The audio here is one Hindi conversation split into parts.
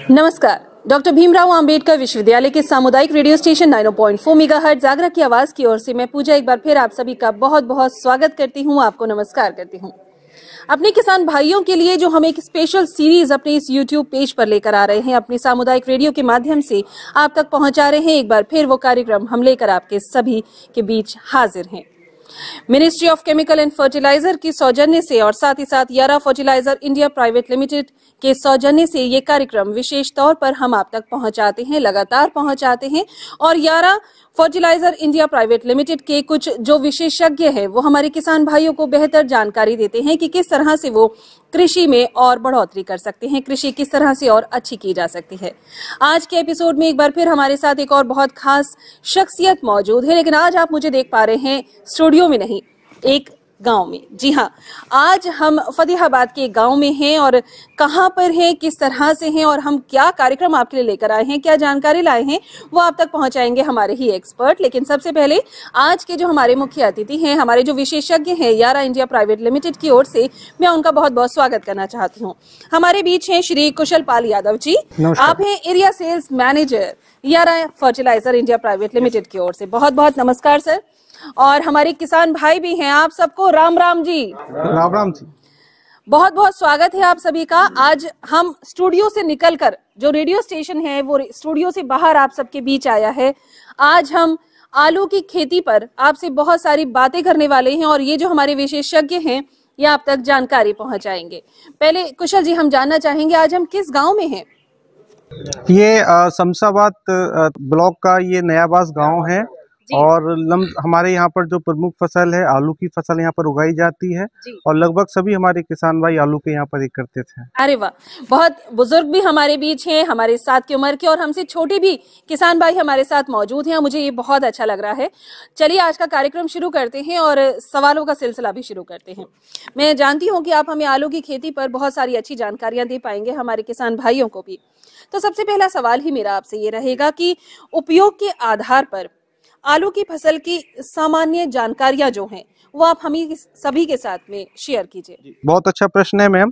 नमस्कार। डॉक्टर भीमराव अंबेडकर विश्वविद्यालय के सामुदायिक रेडियो स्टेशन 90.4 मेगाहर्ट्ज जागरा की आवाज की ओर से मैं पूजा एक बार फिर आप सभी का बहुत बहुत स्वागत करती हूं, आपको नमस्कार करती हूं। अपने किसान भाइयों के लिए जो हम एक स्पेशल सीरीज अपने इस YouTube पेज पर लेकर आ रहे हैं, अपने सामुदायिक रेडियो के माध्यम से आप तक पहुंचा रहे हैं। एक बार फिर वो कार्यक्रम हम लेकर आपके सभी के बीच हाजिर हैं। Ministry of chemical and fertiliser की सौजन्य से और साथ ही साथ यारा फर्टिलाइजर इंडिया प्राइवेट लिमिटेड के सौजन्य से ये कार्यक्रम विशेष तौर पर हम आप तक पहुंचाते हैं, लगातार पहुंचाते हैं। और यारा फर्टिलाइजर इंडिया प्राइवेट लिमिटेड के कुछ जो विशेषज्ञ हैं वो हमारे किसान भाइयों को बेहतर जानकारी देते हैं कि किस तरह से वो कृषि में और बढ़ोतरी कर सकते हैं, कृषि किस तरह से और अच्छी की जा सकती है। आज के एपिसोड में एक बार फिर हमारे साथ एक और बहुत खास शख्सियत मौजूद है, लेकिन आज आप मुझे देख पा रहे हैं स्टूडियो में नहीं, एक गांव में। जी हाँ, आज हम फतेहाबाद के गांव में हैं और कहां पर हैं, किस तरह से हैं और हम क्या कार्यक्रम आपके लिए लेकर आए हैं, क्या जानकारी लाए हैं, वो आप तक पहुंचाएंगे हमारे ही एक्सपर्ट। लेकिन सबसे पहले आज के जो हमारे मुख्य अतिथि हैं, हमारे जो विशेषज्ञ हैं यारा इंडिया प्राइवेट लिमिटेड की ओर से, मैं उनका बहुत बहुत स्वागत करना चाहती हूँ। हमारे बीच हैं श्री कुशल पाल यादव जी, आप हैं एरिया सेल्स मैनेजर यारा फर्टिलाइजर इंडिया प्राइवेट लिमिटेड की ओर से। बहुत बहुत नमस्कार सर। और हमारे किसान भाई भी हैं, आप सबको राम राम जी। राम राम जी। बहुत बहुत स्वागत है आप सभी का। आज हम स्टूडियो से निकलकर, जो रेडियो स्टेशन है वो स्टूडियो से बाहर आप सबके बीच आया है। आज हम आलू की खेती पर आपसे बहुत सारी बातें करने वाले हैं और ये जो हमारे विशेषज्ञ हैं ये आप तक जानकारी पहुंचाएंगे। पहले कुशल जी, हम जानना चाहेंगे आज हम किस गांव में हैं? ये शमशाबाद ब्लॉक का ये नयाबास गांव है और हमारे यहाँ पर जो प्रमुख फसल है आलू की फसल यहाँ पर उगाई जाती है और लगभग सभी हमारे किसान भाई आलू के यहाँ पर एक करते थे। अरे वाह, बहुत बुजुर्ग भी हमारे बीच हैं, हमारे साथ की उम्र के और हमसे छोटे भी किसान भाई हमारे साथ मौजूद हैं। मुझे ये बहुत अच्छा लग रहा है। चलिए आज का कार्यक्रम शुरू करते हैं और सवालों का सिलसिला भी शुरू करते हैं। मैं जानती हूँ कि आप हमें आलू की खेती पर बहुत सारी अच्छी जानकारियां दे पाएंगे, हमारे किसान भाइयों को भी। तो सबसे पहला सवाल ही मेरा आपसे ये रहेगा कि उपयोग के आधार पर आलू की फसल की सामान्य जानकारियां जो हैं वो आप हमें सभी के साथ में शेयर कीजिए। बहुत अच्छा प्रश्न है मैम।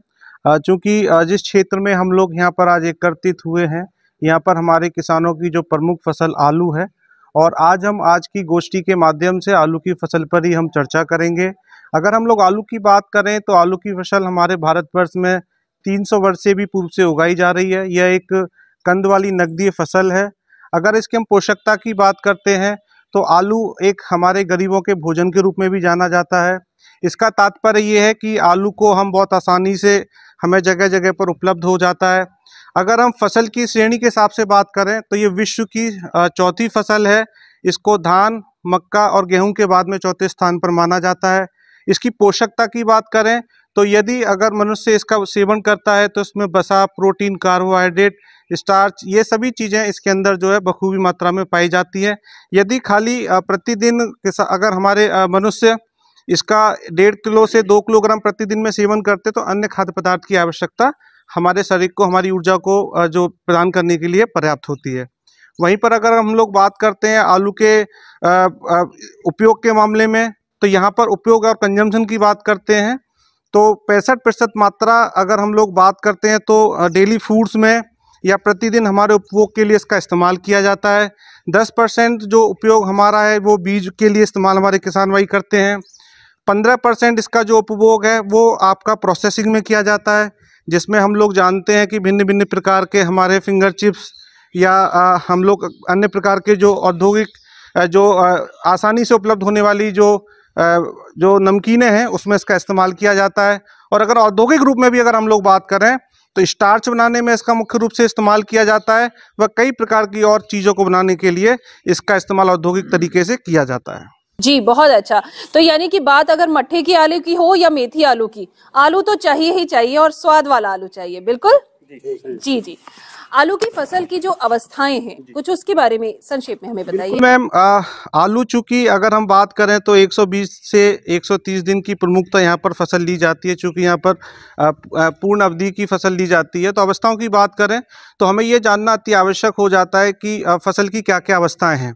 चूंकि जिस क्षेत्र में हम लोग यहाँ पर आज एकत्रित हुए हैं, यहाँ पर हमारे किसानों की जो प्रमुख फसल आलू है और आज की गोष्ठी के माध्यम से आलू की फसल पर ही हम चर्चा करेंगे। अगर हम लोग आलू की बात करें तो आलू की फसल हमारे भारतवर्ष में 300 वर्ष से भी पूर्व से उगाई जा रही है। यह एक कंद वाली नकदी फसल है। अगर इसके हम पोषकता की बात करते हैं तो आलू एक हमारे गरीबों के भोजन के रूप में भी जाना जाता है। इसका तात्पर्य ये है कि आलू को हम बहुत आसानी से हमें जगह जगह पर उपलब्ध हो जाता है। अगर हम फसल की श्रेणी के हिसाब से बात करें तो ये विश्व की चौथी फसल है। इसको धान, मक्का और गेहूं के बाद में चौथे स्थान पर माना जाता है। इसकी पोषकता की बात करें तो यदि अगर मनुष्य इसका सेवन करता है तो इसमें वसा, प्रोटीन, कार्बोहाइड्रेट, स्टार्च, ये सभी चीज़ें इसके अंदर जो है बखूबी मात्रा में पाई जाती है। यदि खाली प्रतिदिन अगर हमारे मनुष्य इसका 1.5 किलो से 2 किलोग्राम प्रतिदिन में सेवन करते तो अन्य खाद्य पदार्थ की आवश्यकता हमारे शरीर को, हमारी ऊर्जा को जो प्रदान करने के लिए पर्याप्त होती है। वहीं पर अगर हम लोग बात करते हैं आलू के उपयोग के मामले में, तो यहाँ पर उपयोग और कंजम्पशन की बात करते हैं तो 65% मात्रा अगर हम लोग बात करते हैं तो डेली फूड्स में या प्रतिदिन हमारे उपभोग के लिए इसका इस्तेमाल किया जाता है। 10% जो उपयोग हमारा है वो बीज के लिए इस्तेमाल हमारे किसान भाई करते हैं। 15% इसका जो उपभोग है वो आपका प्रोसेसिंग में किया जाता है, जिसमें हम लोग जानते हैं कि भिन्न भिन्न प्रकार के हमारे फिंगर चिप्स या हम लोग अन्य प्रकार के जो औद्योगिक जो आसानी से उपलब्ध होने वाली जो नमकीनें हैं उसमें इसका इस्तेमाल किया जाता है। और अगर औद्योगिक रूप में भी अगर हम लोग बात करें तो स्टार्च बनाने में इसका मुख्य रूप से इस्तेमाल किया जाता है व कई प्रकार की और चीज़ों को बनाने के लिए इसका इस्तेमाल औद्योगिक तरीके से किया जाता है। जी, बहुत अच्छा। तो यानी कि बात अगर मट्ठे की आलू की हो या मेथी आलू की, आलू तो चाहिए ही चाहिए और स्वाद वाला आलू चाहिए। बिल्कुल जी जी। आलू की फसल की जो अवस्थाएं हैं कुछ उसके बारे में संक्षेप में हमें बताइए। मैम, आलू चूंकि अगर हम बात करें तो 120 से 130 दिन की प्रमुखता यहाँ पर फसल ली जाती है। चूंकि यहाँ पर पूर्ण अवधि की फसल ली जाती है तो अवस्थाओं की बात करें तो हमें ये जानना अति आवश्यक हो जाता है कि फसल की क्या क्या अवस्थाएं हैं।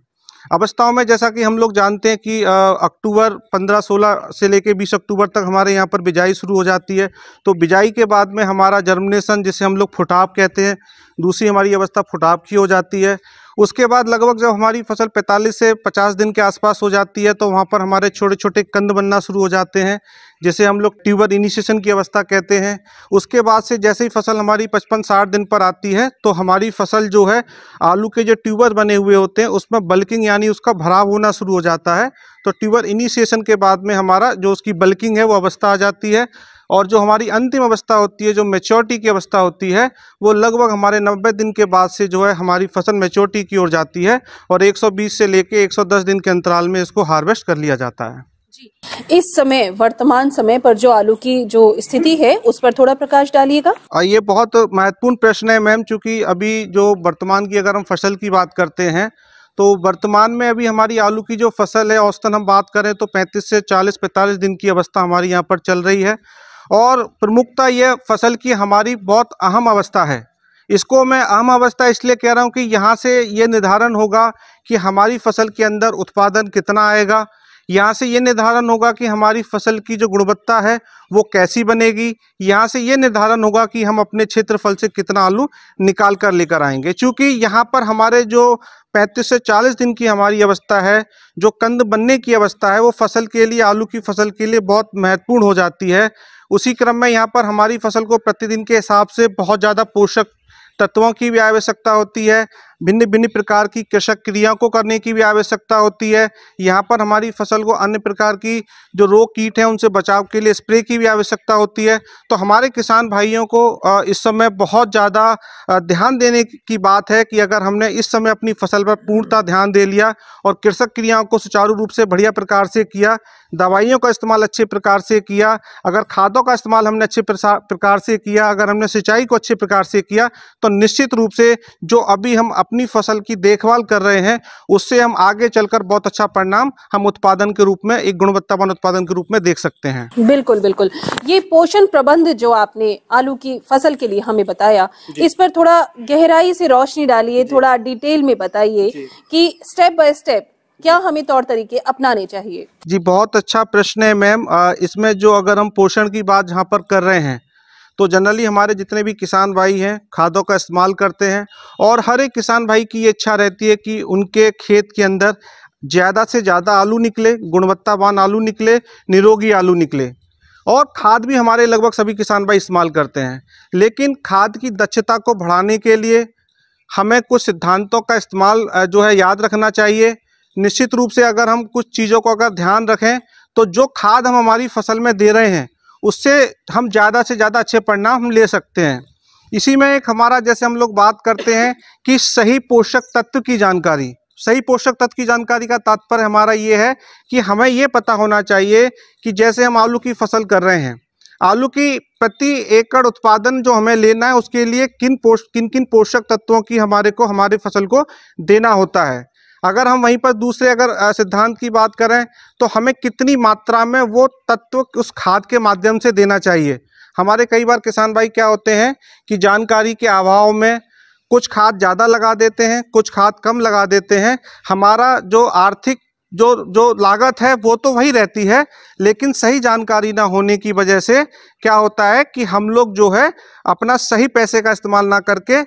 अवस्थाओं में जैसा कि हम लोग जानते हैं कि अक्टूबर 15-16 से लेके 20 अक्टूबर तक हमारे यहाँ पर बिजाई शुरू हो जाती है। तो बिजाई के बाद में हमारा जर्मिनेशन, जिसे हम लोग फुटाव कहते हैं, दूसरी हमारी अवस्था फुटाव की हो जाती है। उसके बाद लगभग जब हमारी फसल 45 से 50 दिन के आसपास हो जाती है तो वहाँ पर हमारे छोटे छोटे कंद बनना शुरू हो जाते हैं, जिसे हम लोग ट्यूबर इनिशिएशन की अवस्था कहते हैं। उसके बाद से जैसे ही फसल हमारी 55-60 दिन पर आती है तो हमारी फसल जो है, आलू के जो ट्यूबर बने हुए होते हैं उसमें बल्किंग यानी उसका भराव होना शुरू हो जाता है। तो ट्यूबर इनिशिएशन के बाद में हमारा जो उसकी बल्किंग है वो अवस्था आ जाती है, और जो हमारी अंतिम अवस्था होती है, जो मैच्योरिटी की अवस्था होती है, वो लगभग हमारे 90 दिन के बाद से जो है हमारी फसल मैच्योरिटी की ओर जाती है, और 120 से लेके 110 दिन के अंतराल में इसको हार्वेस्ट कर लिया जाता है। जी, इस समय वर्तमान समय पर जो आलू की जो स्थिति है उस पर थोड़ा प्रकाश डालिएगा। ये बहुत महत्वपूर्ण प्रश्न है मैम, चूँकि अभी जो वर्तमान की अगर हम फसल की बात करते हैं तो वर्तमान में अभी हमारी आलू की जो फसल है, औसतन हम बात करें तो 35 से 40-45 दिन की अवस्था हमारी यहाँ पर चल रही है। और प्रमुखता ये फसल की हमारी बहुत अहम अवस्था है। इसको मैं अहम अवस्था इसलिए कह रहा हूँ कि यहाँ से ये निर्धारण होगा कि हमारी फसल के अंदर उत्पादन कितना आएगा। यहाँ से ये निर्धारण होगा कि हमारी फसल की जो गुणवत्ता है वो कैसी बनेगी। यहाँ से ये निर्धारण होगा कि हम अपने क्षेत्रफल से कितना आलू निकाल कर लेकर आएंगे। चूँकि यहाँ पर हमारे जो 35 से 40 दिन की हमारी अवस्था है, जो कंद बनने की अवस्था है, वो फसल के लिए, आलू की फसल के लिए बहुत महत्वपूर्ण हो जाती है। उसी क्रम में यहाँ पर हमारी फसल को प्रतिदिन के हिसाब से बहुत ज़्यादा पोषक तत्वों की भी आवश्यकता होती है, भिन्न भिन्न प्रकार की कृषक क्रिया को करने की भी आवश्यकता होती है। यहाँ पर हमारी फसल को अन्य प्रकार की जो रोग कीट हैं उनसे बचाव के लिए स्प्रे की भी आवश्यकता होती है। तो हमारे किसान भाइयों को इस समय बहुत ज़्यादा ध्यान देने की बात है कि अगर हमने इस समय अपनी फसल पर पूर्णतः ध्यान दे लिया और कृषक क्रियाओं को सुचारू रूप से बढ़िया प्रकार से किया, दवाइयों का इस्तेमाल अच्छे प्रकार से किया, अगर खादों का इस्तेमाल हमने अच्छे प्रकार से किया, अगर हमने सिंचाई को अच्छे प्रकार से किया, तो निश्चित रूप से जो अभी हम अपनी फसल की देखभाल कर रहे हैं उससे हम आगे चलकर बहुत अच्छा परिणाम हम उत्पादन के रूप में, एक गुणवत्तावान उत्पादन के रूप में देख सकते हैं। बिल्कुल बिल्कुल। ये पोषण प्रबंध जो आपने आलू की फसल के लिए हमें बताया, इस पर थोड़ा गहराई से रोशनी डालिए, थोड़ा डिटेल में बताइए कि स्टेप बाय स्टेप क्या हमें तौर तरीके अपनाने चाहिए। जी, बहुत अच्छा प्रश्न है मैम। इसमें जो अगर हम पोषण की बात जहाँ पर कर रहे हैं तो जनरली हमारे जितने भी किसान भाई हैं खादों का इस्तेमाल करते हैं, और हर एक किसान भाई की ये इच्छा रहती है कि उनके खेत के अंदर ज़्यादा से ज़्यादा आलू निकले, गुणवत्तावान आलू निकले, निरोगी आलू निकले। और खाद भी हमारे लगभग सभी किसान भाई इस्तेमाल करते हैं, लेकिन खाद की दक्षता को बढ़ाने के लिए हमें कुछ सिद्धांतों का इस्तेमाल जो है याद रखना चाहिए। निश्चित रूप से अगर हम कुछ चीज़ों को अगर ध्यान रखें तो जो खाद हम हमारी फसल में दे रहे हैं उससे हम ज़्यादा से ज़्यादा अच्छे परिणाम हम ले सकते हैं। इसी में एक हमारा, जैसे हम लोग बात करते हैं कि सही पोषक तत्व की जानकारी, सही पोषक तत्व की जानकारी का तात्पर्य हमारा ये है कि हमें ये पता होना चाहिए कि जैसे हम आलू की फसल कर रहे हैं, आलू की प्रति एकड़ उत्पादन जो हमें लेना है उसके लिए किन किन पोषक तत्वों की हमारे फसल को देना होता है। अगर हम वहीं पर दूसरे अगर सिद्धांत की बात करें तो हमें कितनी मात्रा में वो तत्व उस खाद के माध्यम से देना चाहिए। हमारे कई बार किसान भाई क्या होते हैं कि जानकारी के अभाव में कुछ खाद ज़्यादा लगा देते हैं, कुछ खाद कम लगा देते हैं। हमारा जो आर्थिक जो लागत है वो तो वही रहती है, लेकिन सही जानकारी ना होने की वजह से क्या होता है कि हम लोग जो है अपना सही पैसे का इस्तेमाल ना करके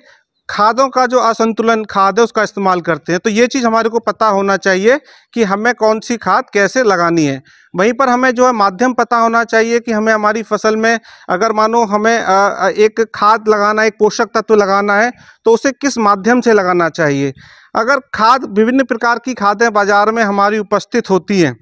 खादों का जो असंतुलन खाद है उसका इस्तेमाल करते हैं। तो ये चीज़ हमारे को पता होना चाहिए कि हमें कौन सी खाद कैसे लगानी है। वहीं पर हमें जो है माध्यम पता होना चाहिए कि हमें हमारी फसल में अगर मानो हमें एक खाद लगाना, एक पोषक तत्व लगाना है तो उसे किस माध्यम से लगाना चाहिए। अगर खाद, विभिन्न प्रकार की खादें बाज़ार में हमारी उपस्थित होती हैं,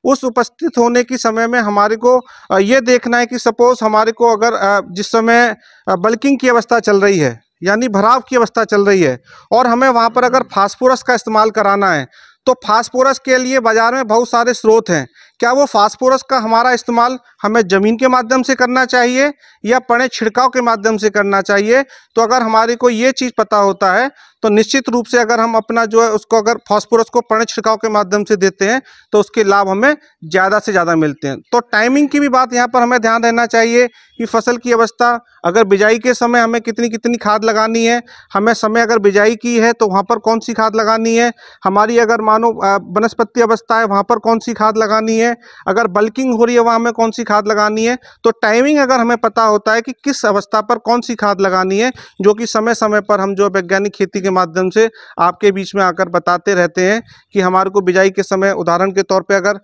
उस उपस्थित होने की समय में हमारे को ये देखना है कि सपोज़ हमारे को अगर जिस समय बल्किंग की अवस्था चल रही है यानी भराव की अवस्था चल रही है और हमें वहाँ पर अगर फास्फोरस का इस्तेमाल कराना है तो फास्फोरस के लिए बाज़ार में बहुत सारे स्रोत हैं। क्या वो फास्फोरस का हमारा इस्तेमाल हमें ज़मीन के माध्यम से करना चाहिए या पड़े छिड़काव के माध्यम से करना चाहिए। तो अगर हमारे को ये चीज़ पता होता है तो निश्चित रूप से अगर हम अपना जो है उसको अगर फास्फोरस को पड़े छिड़काव के माध्यम से देते हैं तो उसके लाभ हमें ज़्यादा से ज़्यादा मिलते हैं। तो टाइमिंग की भी बात यहाँ पर हमें ध्यान रहना चाहिए कि फसल की अवस्था, अगर बिजाई के समय हमें कितनी कितनी खाद लगानी है, हमें समय अगर बिजाई की है तो वहाँ पर कौन सी खाद लगानी है, हमारी अगर मानो वनस्पति अवस्था है वहाँ पर कौन सी खाद लगानी है, अगर बल्किंग हो रही है वहाँ हमें कौन सी खाद लगानी है। तो टाइमिंग अगर हमें पता होता है कि किस अवस्था पर कौन सी खाद लगानी है, जो कि समय समय पर हम जो वैज्ञानिक खेती के माध्यम से आपके बीच में आकर बताते रहते हैं कि हमारे को बिजाई के समय उदाहरण के तौर पे अगर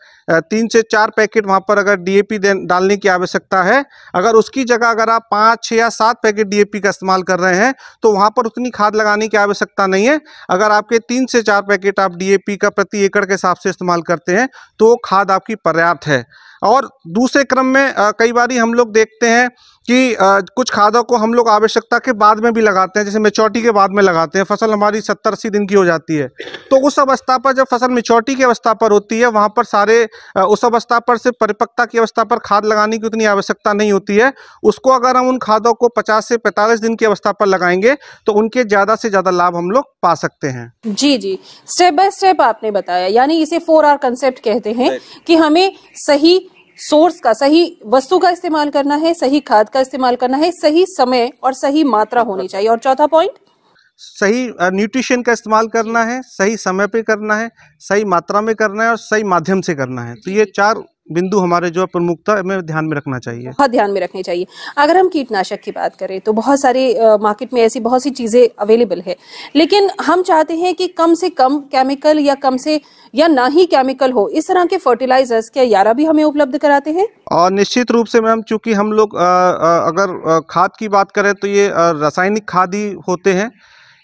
3 से 4 पैकेट वहाँ पर अगर डीएपी डालने की आवश्यकता है, अगर उसकी जगह अगर आप 5, 6 या 7 पैकेट डीएपी का इस्तेमाल कर रहे हैं तो वहाँ पर उतनी खाद लगाने की आवश्यकता नहीं है। अगर आपके 3 से 4 पैकेट आप डीएपी का प्रति एकड़ के हिसाब से इस्तेमाल करते हैं तो खाद आपकी पर्याप्त है। और दूसरे क्रम में कई बार हम लोग देखते हैं कि कुछ खादों को हम लोग आवश्यकता के बाद में भी लगाते हैं, जैसे मैच्योरिटी के बाद में लगाते हैं। फसल हमारी 70-80 दिन की हो जाती है तो उस अवस्था पर जब फसल मैच्योरिटी की अवस्था पर होती है वहाँ पर सारे उस अवस्था पर सिर्फ परिपक्वता की अवस्था पर खाद लगाने की उतनी आवश्यकता नहीं होती है। उसको अगर हम उन खादों को 50 से 45 दिन की अवस्था पर लगाएंगे तो उनके ज़्यादा से ज़्यादा लाभ हम लोग पा सकते हैं। जी जी, स्टेप बाय स्टेप आपने बताया, यानी इसे 4R कंसेप्ट कहते हैं कि हमें सही सोर्स का, सही वस्तु का इस्तेमाल करना है, सही खाद का इस्तेमाल करना है, सही समय और सही मात्रा होनी चाहिए। और चौथा पॉइंट, सही न्यूट्रिशन का इस्तेमाल करना है, सही समय पे करना है, सही मात्रा में करना है और सही माध्यम से करना है। तो ये 4 बिंदु हमारे जो प्रमुखता हमें ध्यान में रखना चाहिए, बहुत ध्यान में रखनी चाहिए। अगर हम कीटनाशक की बात करें तो बहुत सारे मार्केट में ऐसी बहुत सी चीजें अवेलेबल है, लेकिन हम चाहते हैं कि कम से कम केमिकल या ना ही केमिकल हो, इस तरह के फर्टिलाइजर्स क्या यारा भी हमें उपलब्ध कराते हैं? और निश्चित रूप से मैम, चूंकि हम लोग अगर खाद की बात करें तो ये रासायनिक खाद ही होते हैं।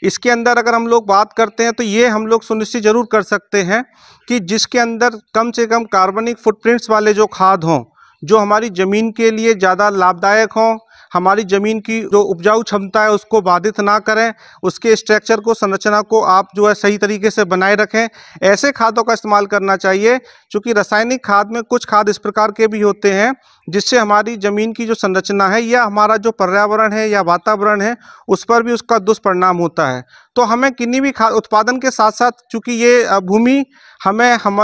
इसके अंदर अगर हम लोग बात करते हैं तो ये हम लोग सुनिश्चित जरूर कर सकते हैं कि जिसके अंदर कम से कम कार्बनिक फुटप्रिंट्स वाले जो खाद हों, जो हमारी ज़मीन के लिए ज़्यादा लाभदायक हों, हमारी ज़मीन की जो उपजाऊ क्षमता है उसको बाधित ना करें, उसके स्ट्रक्चर को, संरचना को आप जो है सही तरीके से बनाए रखें, ऐसे खादों का इस्तेमाल करना चाहिए। क्योंकि रासायनिक खाद में कुछ खाद इस प्रकार के भी होते हैं जिससे हमारी ज़मीन की जो संरचना है या हमारा जो पर्यावरण है या वातावरण है उस पर भी उसका दुष्परिणाम होता है। तो हमें किन्हीं भी खाद उत्पादन के साथ साथ, चूँकि ये भूमि हम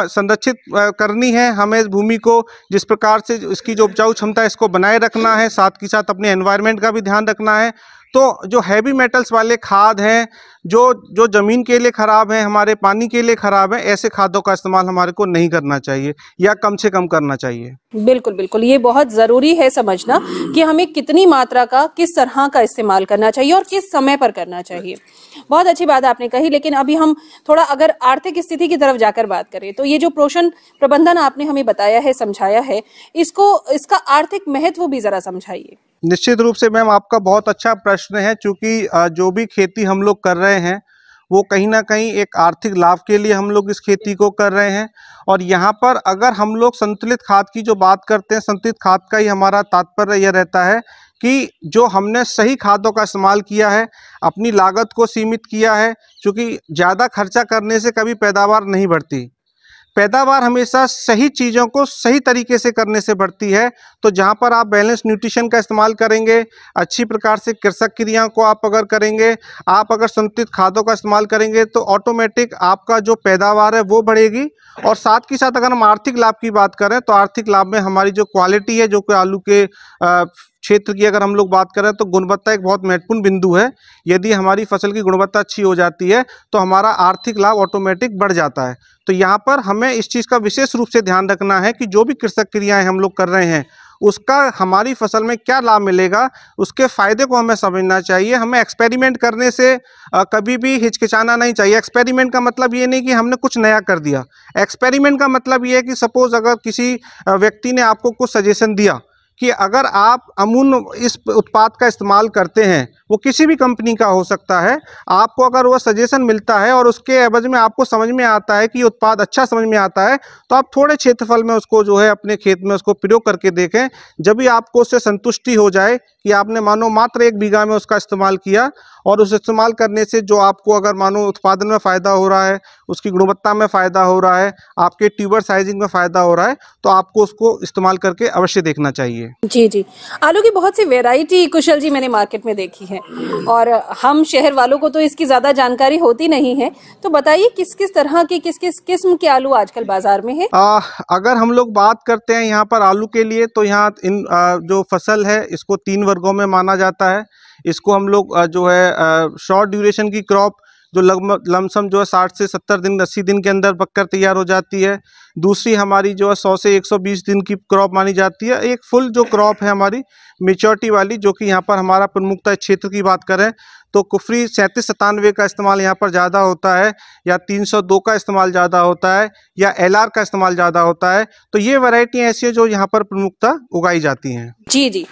संरक्षित करनी है, हमें इस भूमि को जिस प्रकार से इसकी जो उपजाऊ क्षमता है इसको बनाए रखना है, साथ ही साथ अपने एनवायरनमेंट का भी ध्यान रखना है। तो जो हैवी मेटल्स वाले खाद हैं, जो ज़मीन के लिए ख़राब हैं, हमारे पानी के लिए ख़राब है, ऐसे खादों का इस्तेमाल हमारे को नहीं करना चाहिए या कम से कम करना चाहिए। बिल्कुल बिल्कुल, ये बहुत ज़रूरी है समझना कि हमें कितनी मात्रा का, किस तरह का इस्तेमाल करना चाहिए और किस समय पर करना चाहिए। बहुत अच्छी बात आपने कही, लेकिन अभी हम थोड़ा अगर आर्थिक स्थिति की तरफ जाकर बात करें तो ये जो पोषण प्रबंधन आपने हमें बताया है, समझाया है, इसका आर्थिक महत्व भी जरा समझाइए। निश्चित रूप से मैम, आपका बहुत अच्छा प्रश्न है। चूँकि जो भी खेती हम लोग कर रहे हैं वो कहीं ना कहीं एक आर्थिक लाभ के लिए हम लोग इस खेती को कर रहे हैं। और यहाँ पर अगर हम लोग संतुलित खाद की जो बात करते हैं, संतुलित खाद का ही हमारा तात्पर्य यह रहता है कि जो हमने सही खादों का इस्तेमाल किया है, अपनी लागत को सीमित किया है। क्योंकि ज़्यादा खर्चा करने से कभी पैदावार नहीं बढ़ती, पैदावार हमेशा सही चीज़ों को सही तरीके से करने से बढ़ती है। तो जहाँ पर आप बैलेंस न्यूट्रिशन का इस्तेमाल करेंगे, अच्छी प्रकार से कृषक क्रियाओं को आप अगर करेंगे, आप अगर संतुलित खादों का इस्तेमाल करेंगे तो ऑटोमेटिक आपका जो पैदावार है वो बढ़ेगी। और साथ ही साथ अगर हम आर्थिक लाभ की बात करें तो आर्थिक लाभ में हमारी जो क्वालिटी है, जो कि आलू के क्षेत्र की अगर हम लोग बात करें तो गुणवत्ता एक बहुत महत्वपूर्ण बिंदु है। यदि हमारी फसल की गुणवत्ता अच्छी हो जाती है तो हमारा आर्थिक लाभ ऑटोमेटिक बढ़ जाता है। तो यहाँ पर हमें इस चीज़ का विशेष रूप से ध्यान रखना है कि जो भी कृषक क्रियाएं हम लोग कर रहे हैं उसका हमारी फसल में क्या लाभ मिलेगा, उसके फ़ायदे को हमें समझना चाहिए। हमें एक्सपेरिमेंट करने से कभी भी हिचकिचाना नहीं चाहिए। एक्सपेरिमेंट का मतलब ये नहीं कि हमने कुछ नया कर दिया। एक्सपेरिमेंट का मतलब ये है कि सपोज़ अगर किसी व्यक्ति ने आपको कुछ सजेशन दिया कि अगर आप अमूल इस उत्पाद का इस्तेमाल करते हैं, वो किसी भी कंपनी का हो सकता है, आपको अगर वो सजेशन मिलता है और उसके एवज में आपको समझ में आता है कि ये उत्पाद अच्छा समझ में आता है, तो आप थोड़े क्षेत्रफल में उसको जो है अपने खेत में उसको प्रयोग करके देखें। जब भी आपको उससे संतुष्टि हो जाए कि आपने मानो मात्र 1 बीघा में उसका इस्तेमाल किया और उस इस्तेमाल करने से जो आपको अगर मानो उत्पादन में फ़ायदा हो रहा है, उसकी गुणवत्ता में फ़ायदा हो रहा है, आपके ट्यूबर साइजिंग में फ़ायदा हो रहा है, तो आपको उसको इस्तेमाल करके अवश्य देखना चाहिए। जी जी, आलू की बहुत सी वैरायटी कुशल जी मैंने मार्केट में देखी है और हम शहर वालों को तो इसकी ज्यादा जानकारी होती नहीं है, तो बताइए किस किस तरह के किस किस किस्म के आलू आजकल बाजार में है। अगर हम लोग बात करते हैं यहाँ पर आलू के लिए, तो यहाँ इन जो फसल है इसको 3 वर्गों में माना जाता है। इसको हम लोग जो है शॉर्ट ड्यूरेशन की क्रॉप, जो लमसम जो है 60 से 70 दिन 80 दिन के अंदर पककर तैयार हो जाती है। दूसरी हमारी जो है 100 से 120 दिन की क्रॉप मानी जाती है। एक फुल जो क्रॉप है हमारी मेच्योरिटी वाली, जो कि यहाँ पर हमारा प्रमुखता क्षेत्र की बात करें तो कुफरी 3797 का इस्तेमाल यहाँ पर ज़्यादा होता है, या 302 का इस्तेमाल ज़्यादा होता है, या LR का इस्तेमाल ज़्यादा होता है। तो ये वैरायटी ऐसी है जो यहाँ पर प्रमुखता उगाई जाती हैं। जी जी,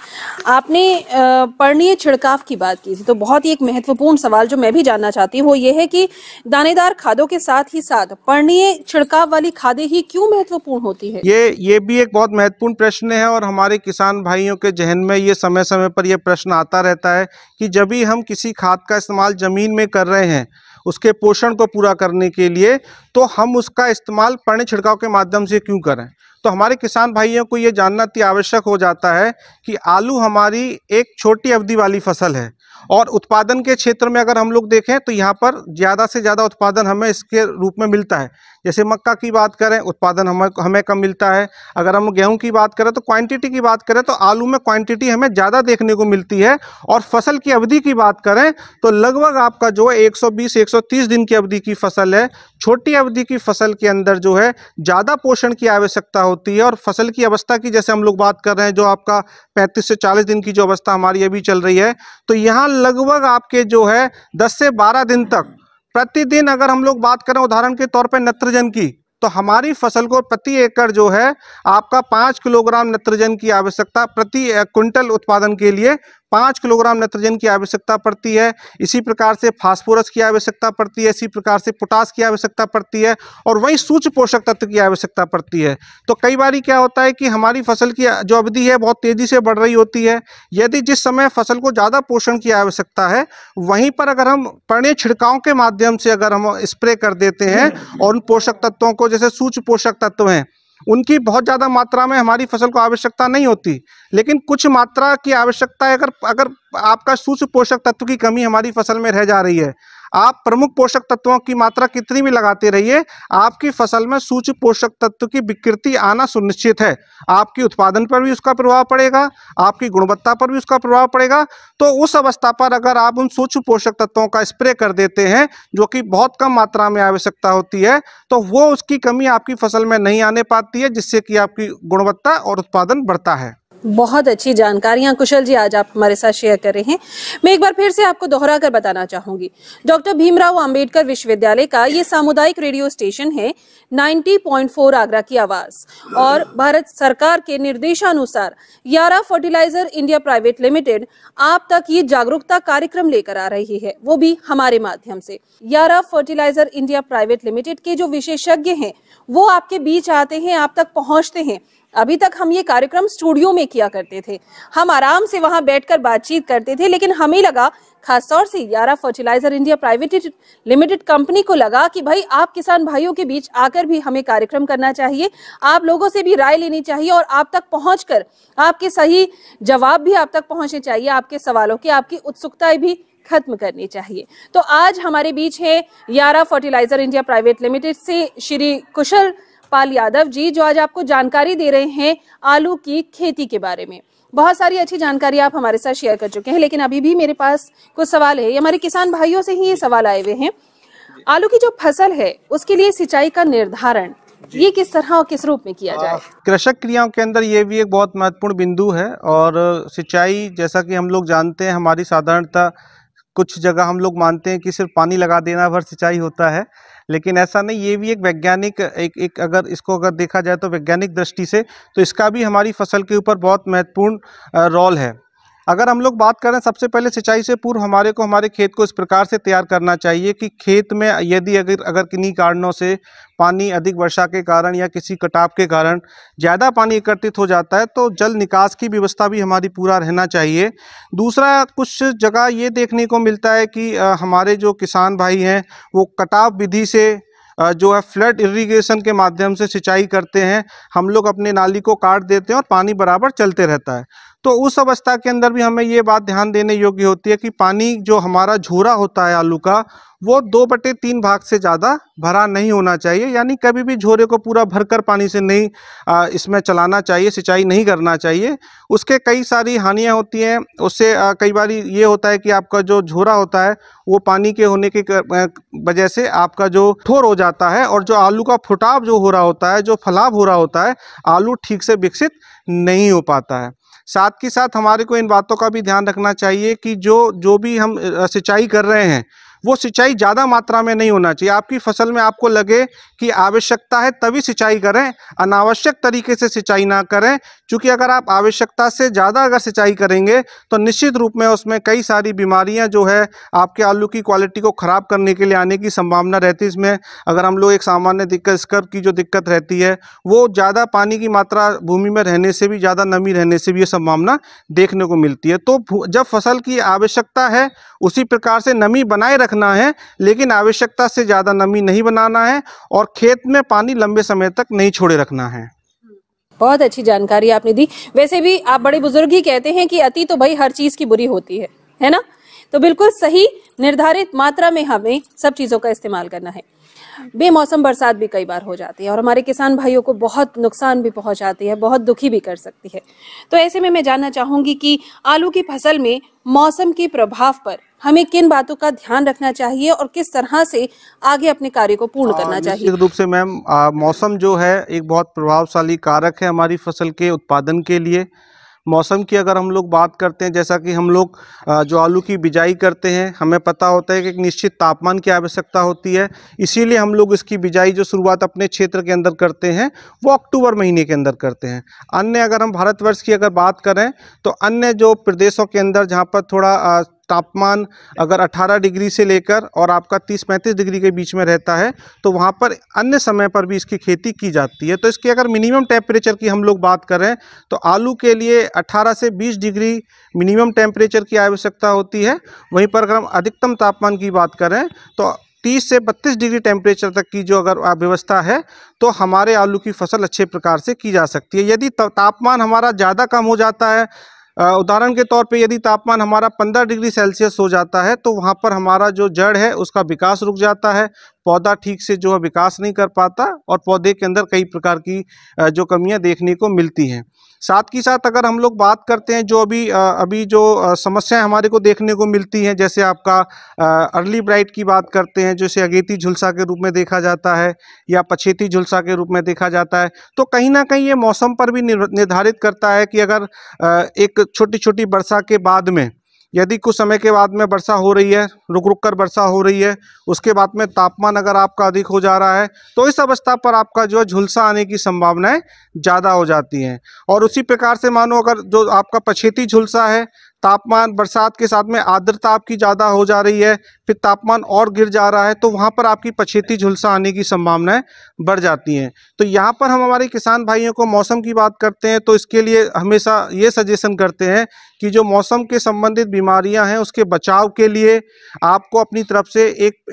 आपने पर्णीय छिड़काव की बात की थी, तो बहुत ही एक महत्वपूर्ण सवाल जो मैं भी जानना चाहती हूँ वो ये है कि दानेदार खादों के साथ ही साथ पर्णीय छिड़काव वाली खादें ही क्यों महत्वपूर्ण होती है। ये भी एक बहुत महत्वपूर्ण प्रश्न है और हमारे किसान भाइयों के जहन में ये समय समय पर यह प्रश्न आता रहता है कि जब भी हम किसी खाद का इस्तेमाल ज़मीन में कर रहे हैं उसके पोषण को पूरा करने के लिए, तो हम उसका इस्तेमाल पर्णीय छिड़काव के माध्यम से क्यों करें। तो हमारे किसान भाइयों को ये जानना अति आवश्यक हो जाता है कि आलू हमारी एक छोटी अवधि वाली फसल है और उत्पादन के क्षेत्र में अगर हम लोग देखें तो यहाँ पर ज़्यादा से ज़्यादा उत्पादन हमें इसके रूप में मिलता है। जैसे मक्का की बात करें, उत्पादन हमें कम मिलता है। अगर हम गेहूं की बात करें तो क्वांटिटी की बात करें तो आलू में क्वांटिटी हमें ज़्यादा देखने को मिलती है। और फसल की अवधि की बात करें तो लगभग आपका जो है 120-130 दिन की अवधि की फसल है। छोटी अवधि की फसल के अंदर जो है ज़्यादा पोषण की आवश्यकता होती है। और फसल की अवस्था की जैसे हम लोग बात कर रहे हैं, जो आपका 35 से 40 दिन की जो अवस्था हमारी अभी चल रही है, तो यहाँ लगभग आपके जो है 10 से 12 दिन तक प्रतिदिन अगर हम लोग बात करें उदाहरण के तौर पर नत्रजन की, तो हमारी फसल को प्रति एकड़ जो है आपका 5 किलोग्राम नत्रजन की आवश्यकता, प्रति क्विंटल उत्पादन के लिए 5 किलोग्राम नत्रजन की आवश्यकता पड़ती है। इसी प्रकार से फास्फोरस की आवश्यकता पड़ती है, इसी प्रकार से पोटास की आवश्यकता पड़ती है, और वहीं सूक्ष्म पोषक तत्व की आवश्यकता पड़ती है। तो कई बार क्या होता है कि हमारी फसल की जो अवधि है बहुत तेज़ी से बढ़ रही होती है। यदि जिस समय फसल को ज़्यादा पोषण की आवश्यकता है, वहीं पर अगर हम पर्णीय छिड़काव के माध्यम से अगर हम स्प्रे कर देते हैं और उन पोषक तत्वों को, जैसे सूक्ष्म पोषक तत्व हैं, उनकी बहुत ज़्यादा मात्रा में हमारी फसल को आवश्यकता नहीं होती, लेकिन कुछ मात्रा की आवश्यकता है। अगर आपका सूक्ष्म पोषक तत्व की कमी हमारी फसल में रह जा रही है, आप प्रमुख पोषक तत्वों की मात्रा कितनी भी लगाते रहिए, आपकी फसल में सूक्ष्म पोषक तत्व की विकृति आना सुनिश्चित है। आपकी उत्पादन पर भी उसका प्रभाव पड़ेगा, आपकी गुणवत्ता पर भी उसका प्रभाव पड़ेगा। तो उस अवस्था पर अगर आप उन सूक्ष्म पोषक तत्वों का स्प्रे कर देते हैं, जो कि बहुत कम मात्रा में आवश्यकता होती है, तो वो उसकी कमी आपकी फसल में नहीं आने पाती है, जिससे कि आपकी गुणवत्ता और उत्पादन बढ़ता है। बहुत अच्छी जानकारियां कुशल जी आज आप हमारे साथ शेयर कर रहे हैं। मैं एक बार फिर से आपको दोहरा कर बताना चाहूंगी, डॉक्टर भीमराव अंबेडकर विश्वविद्यालय का ये सामुदायिक रेडियो स्टेशन है 90.4 आगरा की आवाज, और भारत सरकार के निर्देशानुसार यारा फर्टिलाइजर इंडिया प्राइवेट लिमिटेड आप तक ये जागरूकता कार्यक्रम लेकर आ रही है, वो भी हमारे माध्यम से। Yara fertiliser India private limited के जो विशेषज्ञ हैं वो आपके बीच आते हैं, आप तक पहुंचते हैं। अभी तक हम ये कार्यक्रम स्टूडियो में किया करते थे, हम आराम से वहां बैठकर बातचीत करते थे, लेकिन हमें लगा, खासतौर से Yara fertiliser India private limited company को लगा कि भाई आप किसान भाइयों के बीच आकर भी हमें कार्यक्रम करना चाहिए, आप लोगों से भी राय लेनी चाहिए और आप तक पहुंचकर आपके सही जवाब भी आप तक पहुंचने चाहिए, आपके सवालों की आपकी उत्सुकताएं भी खत्म करनी चाहिए। तो आज हमारे बीच है यारा फर्टिलाइजर इंडिया प्राइवेट लिमिटेड से श्री कुशल पाल यादव जी, जो आज आपको जानकारी दे रहे हैं आलू की खेती के बारे में। बहुत सारी अच्छी जानकारी आप हमारे साथ शेयर कर चुके हैं, लेकिन अभी भी मेरे पास कुछ सवाल है, हमारे किसान भाइयों से ही ये सवाल आए हुए हैं। आलू की जो फसल है उसके लिए सिंचाई का निर्धारण ये किस तरह और किस रूप में किया जाए? कृषक क्रियाओं के अंदर ये भी एक बहुत महत्वपूर्ण बिंदु है। और सिंचाई, जैसा कि हम लोग जानते हैं, हमारी साधारणतः कुछ जगह हम लोग मानते हैं कि सिर्फ पानी लगा देना भर सिंचाई होता है, लेकिन ऐसा नहीं। ये भी एक वैज्ञानिक अगर इसको देखा जाए तो वैज्ञानिक दृष्टि से, तो इसका भी हमारी फसल के ऊपर बहुत महत्वपूर्ण रोल है। अगर हम लोग बात करें सबसे पहले सिंचाई से पूर्व हमारे को हमारे खेत को इस प्रकार से तैयार करना चाहिए कि खेत में यदि अगर किन्हीं कारणों से पानी अधिक वर्षा के कारण या किसी कटाव के कारण ज़्यादा पानी एकत्रित हो जाता है तो जल निकास की व्यवस्था भी हमारी पूरा रहना चाहिए। दूसरा, कुछ जगह ये देखने को मिलता है कि हमारे जो किसान भाई हैं वो कटाव विधि से जो है फ्लड इरिगेशन के माध्यम से सिंचाई करते हैं। हम लोग अपने नाली को काट देते हैं और पानी बराबर चलते रहता है। तो उस अवस्था के अंदर भी हमें ये बात ध्यान देने योग्य होती है कि पानी जो हमारा झोरा होता है आलू का, वो 2/3 भाग से ज़्यादा भरा नहीं होना चाहिए। यानी कभी भी झोरे को पूरा भरकर पानी से नहीं इसमें चलाना चाहिए, सिंचाई नहीं करना चाहिए। उसके कई सारी हानियाँ होती हैं। उससे कई बार ये होता है कि आपका जो झोरा होता है वो पानी के होने के वजह से आपका जो ठोर हो जाता है और जो आलू का फुटाव जो हो रहा होता है, जो फलाव हो रहा होता है, आलू ठीक से विकसित नहीं हो पाता है। साथ के साथ हमारे को इन बातों का भी ध्यान रखना चाहिए कि जो भी हम सिंचाई कर रहे हैं वो सिंचाई ज़्यादा मात्रा में नहीं होना चाहिए। आपकी फसल में आपको लगे कि आवश्यकता है तभी सिंचाई करें, अनावश्यक तरीके से सिंचाई ना करें। क्योंकि अगर आप आवश्यकता से ज़्यादा अगर सिंचाई करेंगे तो निश्चित रूप में उसमें कई सारी बीमारियां जो है आपके आलू की क्वालिटी को ख़राब करने के लिए आने की संभावना रहती है। इसमें अगर हम लोग एक सामान्य दिक्कत स्कर की जो दिक्कत रहती है वो ज़्यादा पानी की मात्रा भूमि में रहने से भी, ज़्यादा नमी रहने से भी ये संभावना देखने को मिलती है। तो जब फसल की आवश्यकता है उसी प्रकार से नमी बनाए रखना है, लेकिन आवश्यकता से ज़्यादा नमी नहीं बनाना है और खेत में पानी लंबे समय तक नहीं छोड़े रखना है। बहुत अच्छी जानकारी आपने दी। वैसे भी आप बड़े बुजुर्ग ही कहते हैं कि अति तो भाई हर चीज की बुरी होती है ना? तो बिल्कुल सही निर्धारित मात्रा में हमें सब चीजों का इस्तेमाल करना है। बेमौसम बरसात भी कई बार हो जाती है और हमारे किसान भाइयों को बहुत नुकसान भी पहुंचाती है, बहुत दुखी भी कर सकती है। तो ऐसे में मैं जानना चाहूंगी कि आलू की फसल में मौसम के प्रभाव पर हमें किन बातों का ध्यान रखना चाहिए और किस तरह से आगे अपने कार्य को पूर्ण करना चाहिए? निश्चित रूप से मैम, मौसम जो है एक बहुत प्रभावशाली कारक है हमारी फसल के उत्पादन के लिए। मौसम की अगर हम लोग बात करते हैं, जैसा कि हम लोग जो आलू की बिजाई करते हैं, हमें पता होता है कि एक निश्चित तापमान की आवश्यकता होती है। इसीलिए हम लोग इसकी बिजाई जो शुरुआत अपने क्षेत्र के अंदर करते हैं वो अक्टूबर महीने के अंदर करते हैं। अन्य अगर हम भारतवर्ष की अगर बात करें तो अन्य जो प्रदेशों के अंदर जहाँ पर थोड़ा तापमान अगर 18 डिग्री से लेकर और आपका 30-35 डिग्री के बीच में रहता है तो वहाँ पर अन्य समय पर भी इसकी खेती की जाती है। तो इसकी अगर मिनिमम टेम्परेचर की हम लोग बात करें तो आलू के लिए 18 से 20 डिग्री मिनिमम टेम्परेचर की आवश्यकता होती है। वहीं पर अगर हम अधिकतम तापमान की बात करें तो 30 से 32 डिग्री टेम्परेचर तक की जो अगर व्यवस्था है तो हमारे आलू की फसल अच्छे प्रकार से की जा सकती है। यदि तापमान हमारा ज़्यादा कम हो जाता है, उदाहरण के तौर पे यदि तापमान हमारा 15 डिग्री सेल्सियस हो जाता है तो वहाँ पर हमारा जो जड़ है उसका विकास रुक जाता है, पौधा ठीक से जो है विकास नहीं कर पाता और पौधे के अंदर कई प्रकार की जो कमियां देखने को मिलती हैं। साथ ही साथ अगर हम लोग बात करते हैं जो अभी जो समस्याएं हमारे को देखने को मिलती हैं, जैसे आपका अर्ली ब्राइट की बात करते हैं, जैसे अगेती झुलसा के रूप में देखा जाता है या पछेती झुलसा के रूप में देखा जाता है, तो कहीं ना कहीं ये मौसम पर भी निर्धारित करता है कि अगर एक छोटी छोटी वर्षा के बाद में यदि कुछ समय के बाद में वर्षा हो रही है, रुक रुक कर वर्षा हो रही है, उसके बाद में तापमान अगर आपका अधिक हो जा रहा है तो इस अवस्था पर आपका जो है झुलसा आने की संभावनाएं ज़्यादा हो जाती हैं। और उसी प्रकार से मानो अगर जो आपका पछेती झुलसा है, तापमान बरसात के साथ में आर्द्रता आपकी ज़्यादा हो जा रही है, फिर तापमान और गिर जा रहा है तो वहाँ पर आपकी पछेती झुलसा आने की संभावनाएं बढ़ जाती हैं। तो यहाँ पर हम हमारे किसान भाइयों को मौसम की बात करते हैं तो इसके लिए हमेशा ये सजेशन करते हैं कि जो मौसम के संबंधित बीमारियां हैं उसके बचाव के लिए आपको अपनी तरफ से एक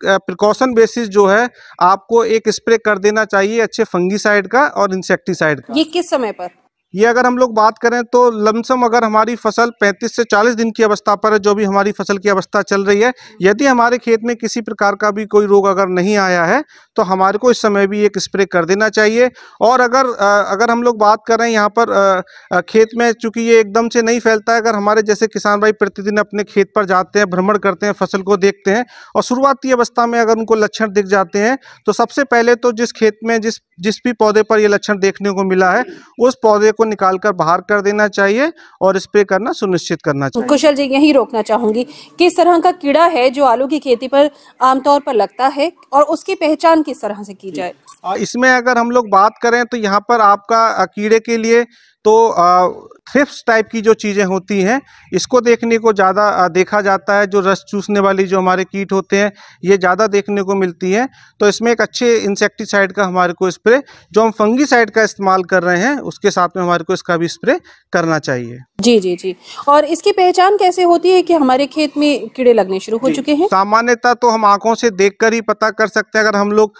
प्रिकॉशन बेसिस जो है आपको एक स्प्रे कर देना चाहिए अच्छे फंगीसाइड का और इंसेक्टिसाइड का। ये किस समय पर? ये अगर हम लोग बात करें तो लमसम अगर हमारी फसल 35 से 40 दिन की अवस्था पर है, जो भी हमारी फसल की अवस्था चल रही है, यदि हमारे खेत में किसी प्रकार का भी कोई रोग अगर नहीं आया है तो हमारे को इस समय भी एक स्प्रे कर देना चाहिए। और अगर हम लोग बात करें यहाँ पर खेत में, चूंकि ये एकदम से नहीं फैलता है, अगर हमारे जैसे किसान भाई प्रतिदिन अपने खेत पर जाते हैं, भ्रमण करते हैं, फसल को देखते हैं और शुरुआती अवस्था में अगर उनको लक्षण दिख जाते हैं तो सबसे पहले तो जिस खेत में जिस भी पौधे पर ये लक्षण देखने को मिला है उस पौधे को निकालकर बाहर कर देना चाहिए और स्प्रे करना सुनिश्चित करना चाहिए। कुशल जी, यही रोकना चाहूंगी, किस तरह का कीड़ा है जो आलू की खेती पर आमतौर पर लगता है और उसकी पहचान किस तरह से की जाए? इसमें अगर हम लोग बात करें तो यहाँ पर आपका कीड़े के लिए तो थ्रिप्स टाइप की जो चीज़ें होती हैं इसको देखने को ज़्यादा देखा जाता है। जो रस चूसने वाली जो हमारे कीट होते हैं ये ज़्यादा देखने को मिलती है। तो इसमें एक अच्छे इंसेक्टिसाइड का हमारे को स्प्रे, जो हम फंगीसाइड का इस्तेमाल कर रहे हैं उसके साथ में हमारे को इसका भी स्प्रे करना चाहिए। जी जी जी। और इसकी पहचान कैसे होती है कि हमारे खेत में कीड़े लगने शुरू हो चुके हैं? सामान्यतः तो हम आंखों से देखकर ही पता कर सकते हैं। अगर हम लोग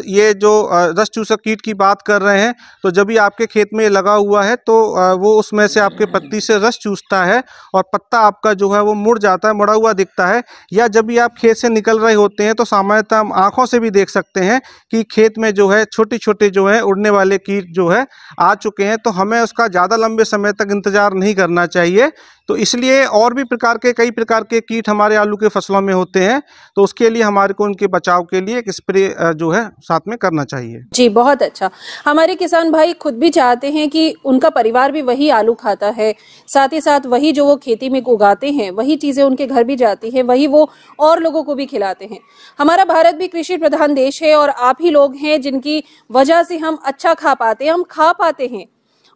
ये जो रस चूसक कीट की बात कर रहे हैं तो जब भी आपके खेत में लगा हुआ है तो वो उसमें से आपके पत्ती से रस चूसता है और पत्ता आपका जो है वो मुड़ जाता है, मुड़ा हुआ दिखता है। या जब भी आप खेत से निकल रहे होते हैं तो सामान्यतः हम आंखों से भी देख सकते हैं कि खेत में जो है छोटे छोटे जो है उड़ने वाले कीट जो है आ चुके हैं। तो हमें उसका ज़्यादा लंबे समय तक इंतजार नहीं करना चाहिए। तो इसलिए और भी कई प्रकार के कीट हमारे आलू के फसलों में होते हैं, तो उसके लिए हमारे को उनके बचाव के लिए एक स्प्रे जो है साथ में करना चाहिए। जी बहुत अच्छा। हमारे किसान भाई खुद भी चाहते हैं कि उनका परिवार भी वही आलू खाता है, साथ ही साथ वही जो वो खेती में उगाते हैं वही चीजें उनके घर भी जाती है, वही वो और लोगों को भी खिलाते हैं। हमारा भारत भी कृषि प्रधान देश है और आप ही लोग हैं जिनकी वजह से हम अच्छा खा पाते हैं, हम खा पाते हैं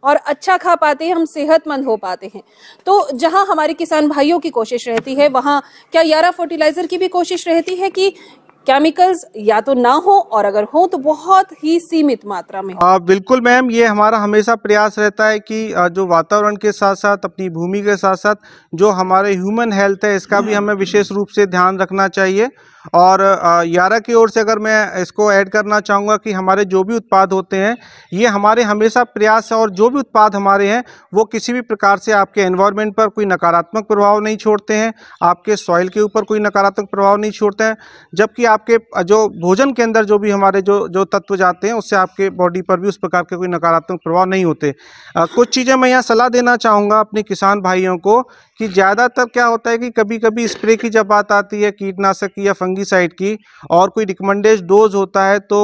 और अच्छा खा पाते हैं, हम सेहतमंद हो पाते हैं। तो जहां हमारे किसान भाइयों की कोशिश रहती है वहां क्या यारा फर्टिलाइजर की भी कोशिश रहती है कि केमिकल्स या तो ना हो और अगर हो तो बहुत ही सीमित मात्रा में हो? बिल्कुल मैम, ये हमारा हमेशा प्रयास रहता है कि जो वातावरण के साथ साथ अपनी भूमि के साथ साथ जो हमारे ह्यूमन हेल्थ है इसका भी हमें विशेष रूप से ध्यान रखना चाहिए। और यारा की ओर से अगर मैं इसको ऐड करना चाहूँगा कि हमारे जो भी उत्पाद होते हैं ये हमारे हमेशा प्रयास है, और जो भी उत्पाद हमारे हैं वो किसी भी प्रकार से आपके एनवायरनमेंट पर कोई नकारात्मक प्रभाव नहीं छोड़ते हैं, आपके सॉइल के ऊपर कोई नकारात्मक प्रभाव नहीं छोड़ते हैं। जबकि आपके जो भोजन के अंदर जो भी हमारे जो तत्व जाते हैं उससे आपके बॉडी पर भी उस प्रकार के कोई नकारात्मक प्रभाव नहीं होते। कुछ चीज़ें मैं यहाँ सलाह देना चाहूँगा अपने किसान भाइयों को कि ज़्यादातर क्या होता है कि कभी कभी स्प्रे की जब बात आती है कीटनाशक की या फंगीसाइड की और कोई रिकमेंडेड डोज होता है तो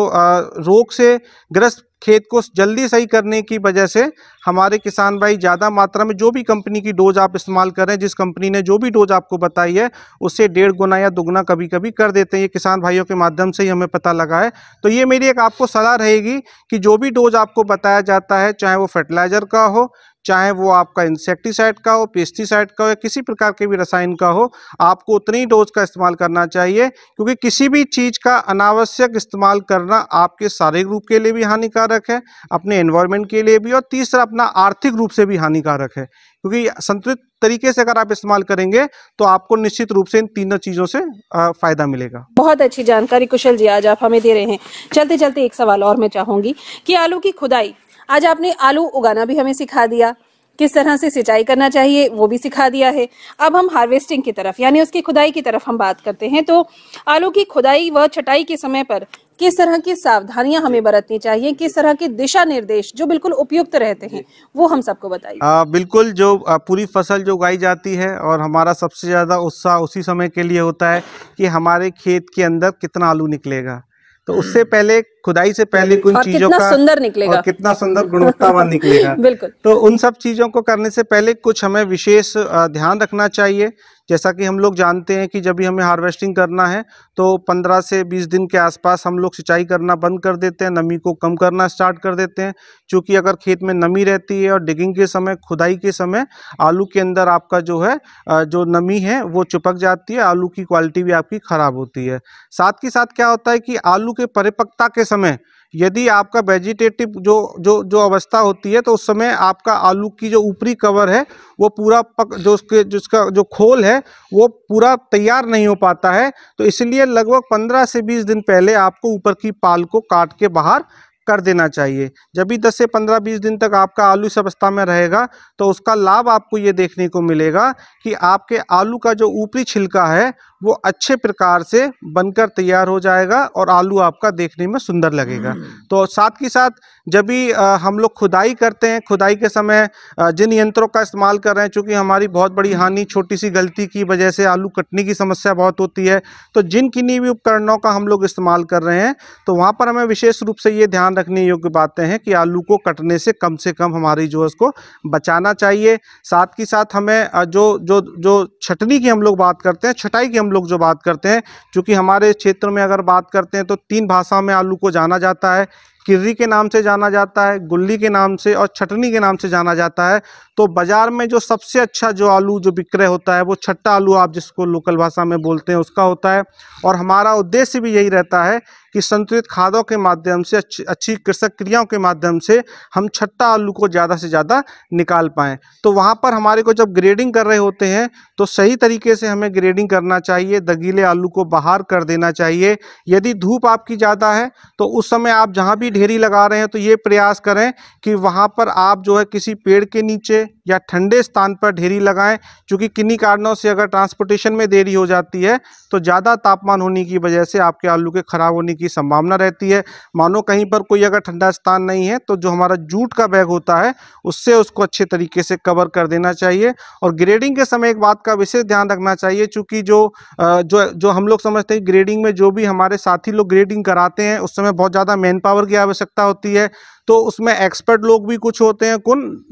रोग से ग्रस्त खेत को जल्दी सही करने की वजह से हमारे किसान भाई ज़्यादा मात्रा में जो भी कंपनी की डोज आप इस्तेमाल करें, जिस कंपनी ने जो भी डोज आपको बताई है उससे 1.5 गुना या दुगना कभी कभी कर देते हैं। ये किसान भाइयों के माध्यम से ही हमें पता लगा है। तो ये मेरी एक आपको सलाह रहेगी कि जो भी डोज आपको बताया जाता है, चाहे वो फर्टिलाइज़र का हो, चाहे वो आपका इंसेक्टिसाइड का हो, पेस्टिसाइड का हो या किसी प्रकार के भी रसायन का हो, आपको उतनी ही डोज का इस्तेमाल करना चाहिए। क्योंकि किसी भी चीज़ का अनावश्यक इस्तेमाल करना आपके शारीरिक रूप के लिए भी हानिकारक है, अपने एनवायरनमेंट के लिए भी, और तीसरा अपना आर्थिक रूप से भी हानिकारक है। क्योंकि संतुलित तरीके से अगर आप इस्तेमाल करेंगे तो आपको निश्चित रूप से इन तीनों चीज़ों से फायदा मिलेगा। बहुत अच्छी जानकारी कुशल जी आज आप हमें दे रहे हैं। चलते चलते एक सवाल और मैं चाहूंगी कि आलू की खुदाई, आज आपने आलू उगाना भी हमें सिखा दिया, किस तरह से सिंचाई करना चाहिए वो भी सिखा दिया है। अब हम हार्वेस्टिंग की तरफ यानी उसकी खुदाई की तरफ हम बात करते हैं। तो आलू की खुदाई व छटाई के समय पर किस तरह की सावधानियां हमें बरतनी चाहिए, किस तरह के दिशा निर्देश जो बिल्कुल उपयुक्त रहते हैं वो हम सबको बताइए। बिल्कुल, जो पूरी फसल जो उगाई जाती है और हमारा सबसे ज़्यादा उत्साह उसी समय के लिए होता है कि हमारे खेत के अंदर कितना आलू निकलेगा। तो उससे पहले, खुदाई से पहले कुछ चीजों का सुंदर निकलेगा और कितना सुंदर गुणवत्तावान निकलेगा बिल्कुल। तो उन सब चीजों को करने से पहले कुछ हमें विशेष ध्यान रखना चाहिए। जैसा कि हम लोग जानते हैं कि जब भी हमें हार्वेस्टिंग करना है तो 15 से 20 दिन के आसपास हम लोग सिंचाई करना बंद कर देते हैं, नमी को कम करना स्टार्ट कर देते हैं। क्योंकि अगर खेत में नमी रहती है और डिगिंग के समय, खुदाई के समय आलू के अंदर आपका जो है जो नमी है वो चिपक जाती है, आलू की क्वालिटी भी आपकी खराब होती है। साथ ही साथ क्या होता है कि आलू के परिपक्वता के समय यदि आपका वेजिटेटिव जो अवस्था होती है तो उस समय आपका आलू की जो ऊपरी कवर है वो पूरा जिसका जो खोल है वो पूरा तैयार नहीं हो पाता है। तो इसलिए लगभग 15 से 20 दिन पहले आपको ऊपर की पाल को काट के बाहर कर देना चाहिए। जब भी 10 से 15-20 दिन तक आपका आलू इस अवस्था में रहेगा तो उसका लाभ आपको ये देखने को मिलेगा कि आपके आलू का जो ऊपरी छिलका है वो अच्छे प्रकार से बनकर तैयार हो जाएगा और आलू आपका देखने में सुंदर लगेगा। तो साथ ही साथ जब भी हम लोग खुदाई करते हैं, खुदाई के समय जिन यंत्रों का इस्तेमाल कर रहे हैं, चूँकि हमारी बहुत बड़ी हानि छोटी सी गलती की वजह से आलू कटने की समस्या बहुत होती है, तो जिन किन्हीं भी उपकरणों का हम लोग इस्तेमाल कर रहे हैं तो वहाँ पर हमें विशेष रूप से ये ध्यान रखने योग्य बातें हैं कि आलू को कटने से कम हमारी जो है उसको बचाना चाहिए। साथ ही साथ हमें जो छटनी की हम लोग बात करते हैं, छटाई की हम लोग जो बात करते हैं, क्योंकि हमारे क्षेत्र में अगर बात करते हैं तो 3 भाषाओं में आलू को जाना जाता है। किर्री के नाम से जाना जाता है, गुल्ली के नाम से और छटनी के नाम से जाना जाता है। तो बाजार में जो सबसे अच्छा जो आलू जो विक्रय होता है वो छट्टा आलू, आप जिसको लोकल भाषा में बोलते हैं, उसका होता है। और हमारा उद्देश्य भी यही रहता है कि संतुलित खादों के माध्यम से, अच्छी कृषक क्रियाओं के माध्यम से हम छट्टा आलू को ज़्यादा से ज़्यादा निकाल पाएँ। तो वहाँ पर हमारे को जब ग्रेडिंग कर रहे होते हैं तो सही तरीके से हमें ग्रेडिंग करना चाहिए, दगीले आलू को बाहर कर देना चाहिए। यदि धूप आपकी ज़्यादा है तो उस समय आप जहाँ भी ढेरी लगा रहे हैं तो ये प्रयास करें कि वहाँ पर आप जो है किसी पेड़ के नीचे या ठंडे स्थान पर ढेरी लगाएं, क्योंकि किन्हीं कारणों से अगर ट्रांसपोर्टेशन में देरी हो जाती है तो ज़्यादा तापमान होने की वजह से आपके आलू के खराब होने की संभावना रहती है। मानो कहीं पर कोई अगर ठंडा स्थान नहीं है तो जो हमारा जूट का बैग होता है उससे उसको अच्छे तरीके से कवर कर देना चाहिए। और ग्रेडिंग के समय एक बात का विशेष ध्यान रखना चाहिए, चूँकि जो हम लोग समझते हैं ग्रेडिंग में जो भी हमारे साथी लोग ग्रेडिंग कराते हैं उस समय बहुत ज़्यादा मैन पावर की आवश्यकता होती है। तो उसमें एक्सपर्ट लोग भी कुछ होते हैं,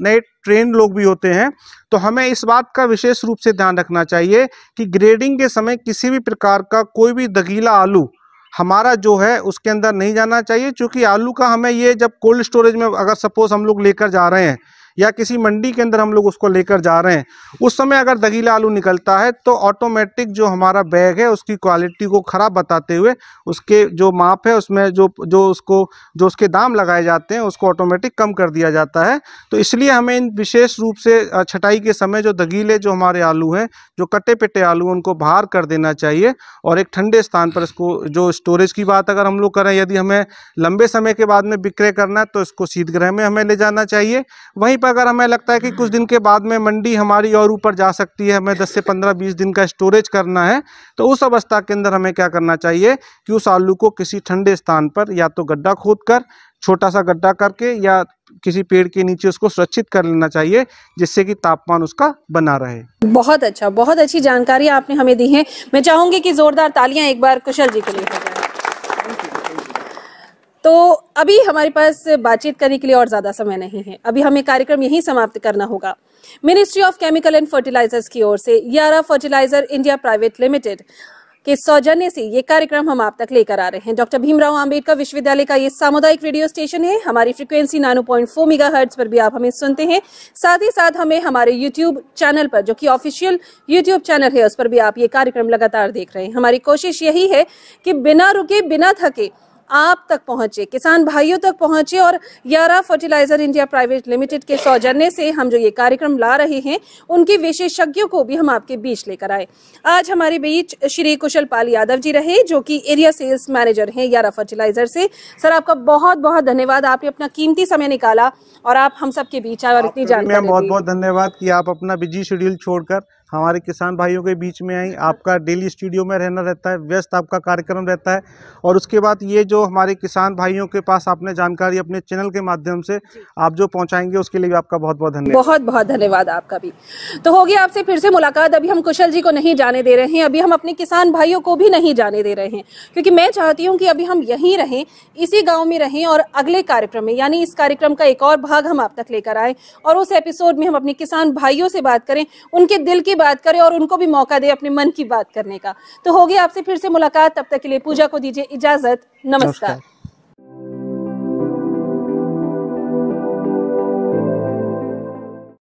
नए ट्रेंड लोग भी होते हैं। तो हमें इस बात का विशेष रूप से ध्यान रखना चाहिए कि ग्रेडिंग के समय किसी भी प्रकार का कोई भी दगीला आलू हमारा जो है उसके अंदर नहीं जाना चाहिए। क्योंकि आलू का हमें ये जब कोल्ड स्टोरेज में अगर सपोज हम लोग लेकर जा रहे हैं या किसी मंडी के अंदर हम लोग उसको लेकर जा रहे हैं, उस समय अगर दगीला आलू निकलता है तो ऑटोमेटिक जो हमारा बैग है उसकी क्वालिटी को ख़राब बताते हुए उसके जो माप है उसमें जो उसके दाम लगाए जाते हैं उसको ऑटोमेटिक कम कर दिया जाता है। तो इसलिए हमें इन विशेष रूप से छटाई के समय जो दगीले जो हमारे आलू हैं, जो कटे पिटे आलू, उनको बाहर कर देना चाहिए और एक ठंडे स्थान पर इसको, जो स्टोरेज की बात अगर हम लोग करें, यदि हमें लंबे समय के बाद में विक्रय करना है तो इसको शीतगृह में हमें ले जाना चाहिए। वहीं पर अगर हमें लगता है कि कुछ दिन के बाद में मंडी हमारी और ऊपर जा सकती है, हमें 10 से 15-20 दिन का स्टोरेज करना है, तो उस अवस्था के अंदर हमें क्या करना चाहिए कि उस आलू को किसी ठंडे स्थान पर या तो गड्ढा खोदकर, छोटा सा गड्ढा करके, या किसी पेड़ के नीचे उसको सुरक्षित कर लेना चाहिए, जिससे कि तापमान उसका बना रहे। बहुत अच्छा, बहुत अच्छी जानकारी आपने हमें दी है। मैं चाहूंगी कि जोरदार तालियां एक बार कुशल जी के लिए हो जाए। तो अभी हमारे पास बातचीत करने के लिए और ज्यादा समय नहीं है, अभी हमें कार्यक्रम यहीं समाप्त करना होगा। Ministry of chemical and fertilisers की ओर से Yara fertiliser India private limited के सौजन्य से ये कार्यक्रम हम आप तक लेकर आ रहे हैं। डॉक्टर भीमराव अंबेडकर विश्वविद्यालय का ये सामुदायिक रेडियो स्टेशन है। हमारी फ्रीक्वेंसी 9.4 मेगाहर्ट्ज पर भी आप हमें सुनते हैं। साथ ही साथ हमें हमारे यूट्यूब चैनल पर, जो कि ऑफिशियल यूट्यूब चैनल है, उस पर भी आप ये कार्यक्रम लगातार देख रहे हैं। हमारी कोशिश यही है कि बिना रुके, बिना थके आप तक पहुंचे, किसान भाइयों तक पहुंचे। और यारा फर्टिलाइजर इंडिया प्राइवेट लिमिटेड के सौजन्य से हम जो ये कार्यक्रम ला रहे हैं, उनके विशेषज्ञों को भी हम आपके बीच लेकर आए। आज हमारे बीच श्री कुशल पाल यादव जी रहे, जो कि एरिया सेल्स मैनेजर हैं यारा फर्टिलाइजर से। सर, आपका बहुत बहुत धन्यवाद, आपने अपना कीमती समय निकाला और आप हम सबके बीच आए और इतनी जानकारी। बहुत बहुत धन्यवाद कि आप अपना बिजी शेड्यूल छोड़कर हमारे किसान भाइयों के बीच में आई। आपका डेली स्टूडियो में रहना रहता है, व्यस्त आपका कार्यक्रम रहता है, और उसके बाद ये जो हमारे किसान भाइयों के पास आपने जानकारी अपने चैनल के माध्यम से आप जो पहुंचाएंगे, उसके लिए भी आपका बहुत बहुत धन्यवाद। बहुत बहुत धन्यवाद आपका भी। तो होगी आपसे फिर से मुलाकात। अभी हम कुशल जी को नहीं जाने दे रहे हैं, अभी हम अपने किसान भाइयों को भी नहीं जाने दे रहे हैं, क्योंकि मैं चाहती हूँ कि अभी हम यहीं रहें, इसी गाँव में रहें, और अगले कार्यक्रम में, यानी इस कार्यक्रम का एक और भाग हम आप तक लेकर आए, और उस एपिसोड में हम अपने किसान भाइयों से बात करें, उनके दिल की बात करें और उनको भी मौका दे अपने मन की बात करने का। तो होगी आपसे फिर से मुलाकात, तब तक के लिए पूजा को दीजिए इजाजत। नमस्कार।